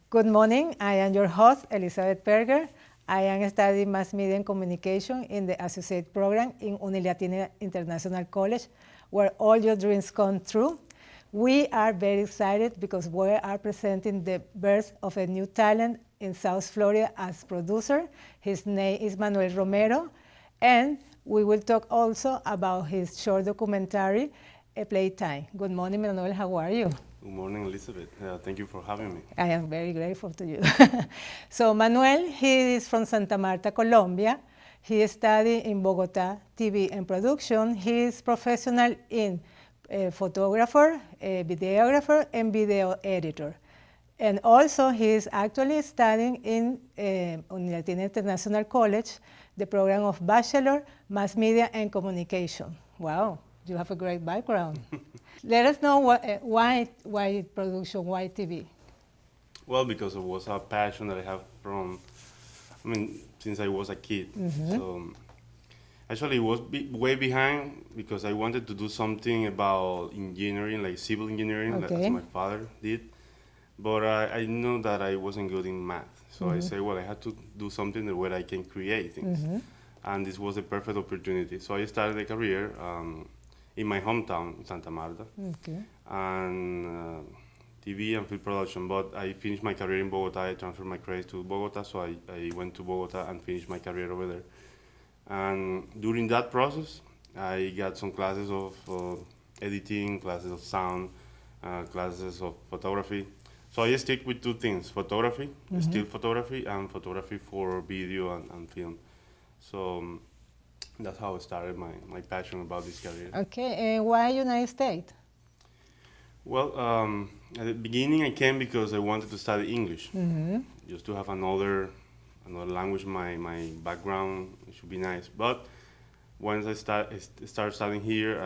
Good morning. I am your host, Elizabeth Berger. I am studying mass media and communication in the associate program in UniLatina International College, where all your dreams come true. We are very excited because we are presenting the birth of a new talent in South Florida as producer. His name is Manuel Romero, and we will talk also about his short documentary, A Playtime. Good morning, Manuel. How are you? Good morning, Elizabeth. Thank you for having me. I am very grateful to you. So Manuel, he is from Santa Marta, Colombia. He studied in Bogota TV and production. He is professional in photographer, videographer, and video editor. And also he is actually studying in UniLatina International College, the program of Bachelor, Mass Media and Communication. Wow, you have a great background. Let us know why production, why TV? Well, because it was a passion that I have since I was a kid. So actually, it was way behind because I wanted to do something about engineering, like civil engineering, Okay. as my father did. But I knew that I wasn't good in math. So I said, well, I had to do something where I can create things. And this was a perfect opportunity. So I started a career in my hometown, Santa Marta, Okay. and TV and film production. But I finished my career in Bogota. I transferred my credits to Bogota, so I went to Bogota and finished my career over there. And during that process, I got some classes of editing, classes of sound, classes of photography. So I stick with two things: photography, still photography, and photography for video and film. So that's how I started my passion about this career. Okay, and why United States? Well, at the beginning I came because I wanted to study English, just to have another language. My background should be nice. But once I started studying here,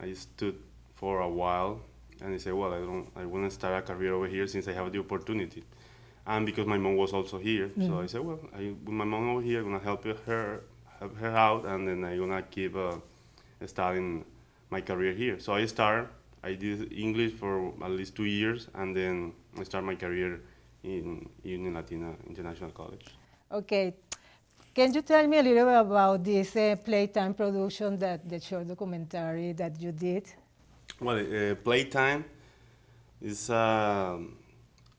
I stood for a while, and I said, well, I want to start a career over here since I have the opportunity, and because my mom was also here, so I said, well, with my mom over here, I'm gonna help her out, and then I'm gonna keep studying my career here. So I did English for at least 2 years, and then I started my career in UniLatina International College. Okay, can you tell me a little bit about this Playtime production, the short documentary that you did? Well, Playtime is a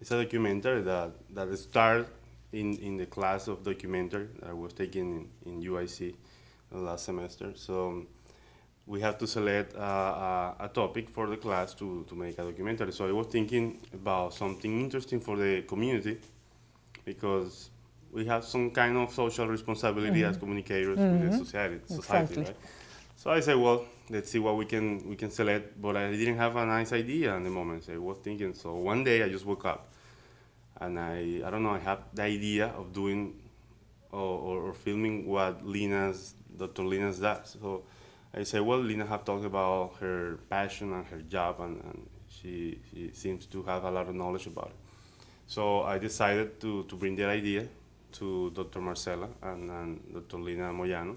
documentary that started in the class of documentary that I was taking in UIC last semester. So we have to select a topic for the class to make a documentary. So I was thinking about something interesting for the community because we have some kind of social responsibility as communicators with the society, Exactly. right? So I said, well, let's see what we can select. But I didn't have a nice idea in the moment. So I was thinking. So one day I just woke up, and I don't know. I had the idea of doing or filming what Dr. Lina's does. So I said, well, Lina have talked about her passion and her job, and she seems to have a lot of knowledge about it. So I decided to bring that idea to Dr. Marcela and Dr. Lina Moyano,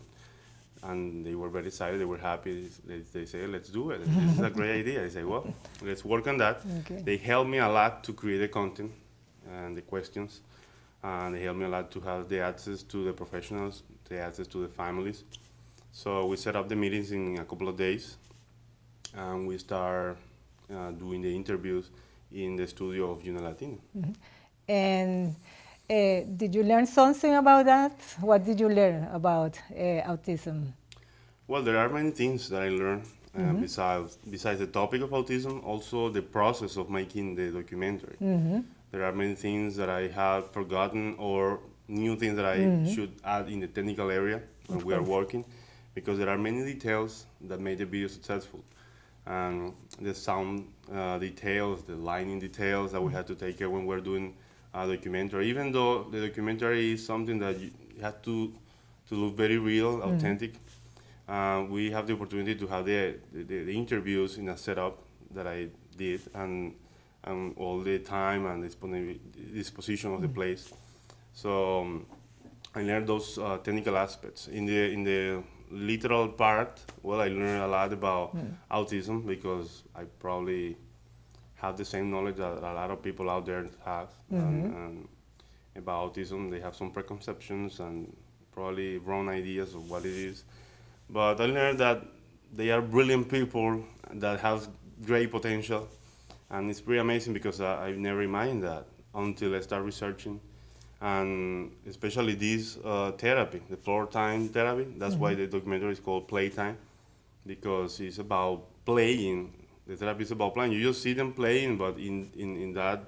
and they were very excited. They were happy. They said, let's do it. This is a great idea. I said, well, let's work on that. Okay. They helped me a lot to create the content and the questions, and they helped me a lot to have the access to the professionals, the access to the families. So we set up the meetings in a couple of days, and we start doing the interviews in the studio of UniLatina. And did you learn something about that? What did you learn about autism? Well, there are many things that I learned besides the topic of autism, also the process of making the documentary. There are many things that I had forgotten or new things that I should add in the technical area when we are working, because there are many details that made the video successful. The sound details, the lighting details that we had to take care when we're doing a documentary. Even though the documentary is something that you have to look very real, authentic, we have the opportunity to have the interviews in a setup that I did, and all the time and disposition of the place. So I learned those technical aspects. In the literal part, well, I learned a lot about autism because I probably have the same knowledge that a lot of people out there have and about autism. They have some preconceptions and probably wrong ideas of what it is. But I learned that they are brilliant people that have great potential, and it's pretty amazing because I've never imagined that until I start researching, and especially this therapy, the floor time therapy. That's why the documentary is called Playtime, because it's about playing. The therapy is about playing. You just see them playing, but in that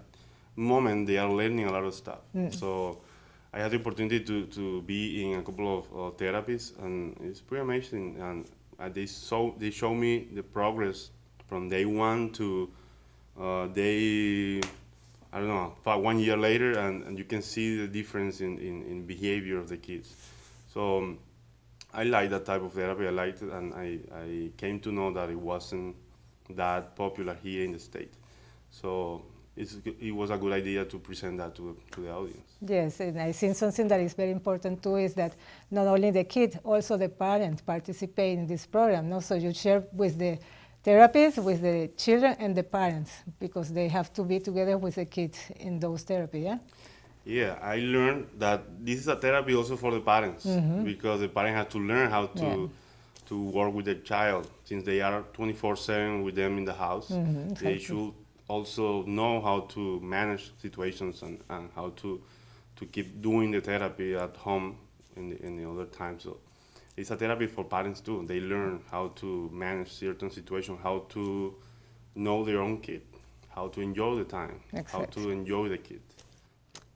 moment they are learning a lot of stuff. So I had the opportunity to be in a couple of therapies, and it's pretty amazing. And they show me the progress from day one to day, I don't know, about 1 year later, and you can see the difference in behavior of the kids. So I like that type of therapy. I liked it, and I came to know that it wasn't that popular here in the state. So it was a good idea to present that to the audience. Yes, and I think something that is very important too is that not only the kid, also the parents participate in this program. No? So you share with the therapists, with the children and the parents, because they have to be together with the kids in those therapy, yeah? Yeah, I learned that this is a therapy also for the parents, because the parent has to learn how to work with their child. Since they are 24/7 with them in the house, they should also know how to manage situations and how to keep doing the therapy at home in the other time. So it's a therapy for parents too. They learn how to manage certain situations, how to know their own kid, how to enjoy the time, how to enjoy the kid.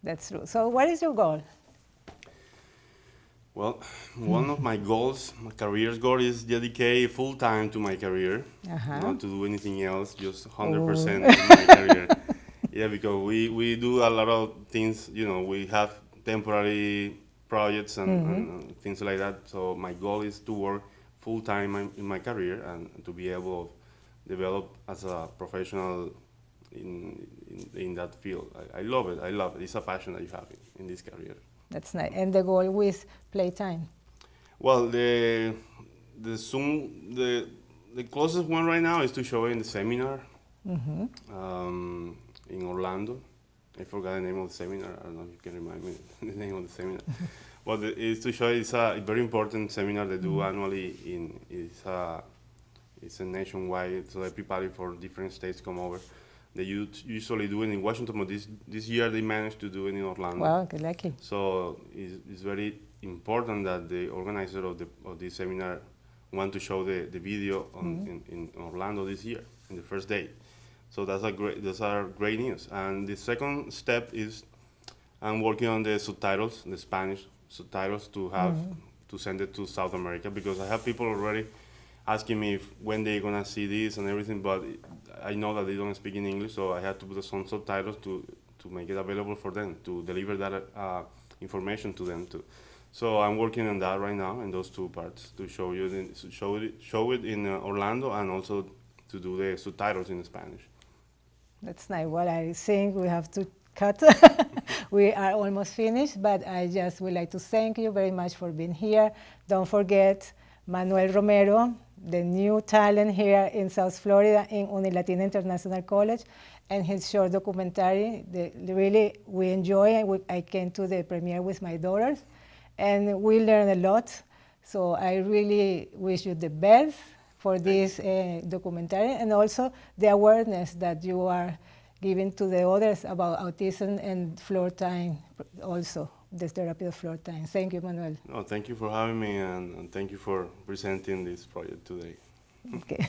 That's true. So what is your goal? Well, one of my goals, my career goal, is dedicate full time to my career, not to do anything else, just 100% in my career. Yeah, because we do a lot of things, we have temporary projects and things like that. So my goal is to work full time in my career and to be able to develop as a professional in that field. I love it. It's a passion that you have in this career. That's nice. And the goal with Playtime? Well, the closest one right now is to show it in the seminar in Orlando. I forgot the name of the seminar. I don't know if you can remind me the name of the seminar. But it's to show it's a very important seminar they do annually. It's a nationwide, so everybody for different states come over. They usually do it in Washington, but this year they managed to do it in Orlando. Wow, good lucky. So it's very important that the organizer of this seminar want to show the video in Orlando this year, in the first day. So those are great news. And the second step is I'm working on the subtitles, the Spanish subtitles, to have to send it to South America, because I have people already asking me when they're gonna see this and everything, but I know that they don't speak in English, so I had to put some subtitles to make it available for them, to deliver that information to them too. So I'm working on that right now, in those two parts, to show it in Orlando, and also to do the subtitles in Spanish. That's nice. Well, I think we have to cut. We are almost finished, but I just would like to thank you very much for being here. Don't forget Manuel Romero, the new talent here in South Florida in Unilatina International College, and his short documentary. Really, we enjoy. I came to the premiere with my daughters, and we learned a lot. So I really wish you the best for this documentary, and also the awareness that you are giving to the others about autism and floor time, also the therapy of floor time. Thank you, Manuel. No, thank you for having me, and thank you for presenting this project today. Okay.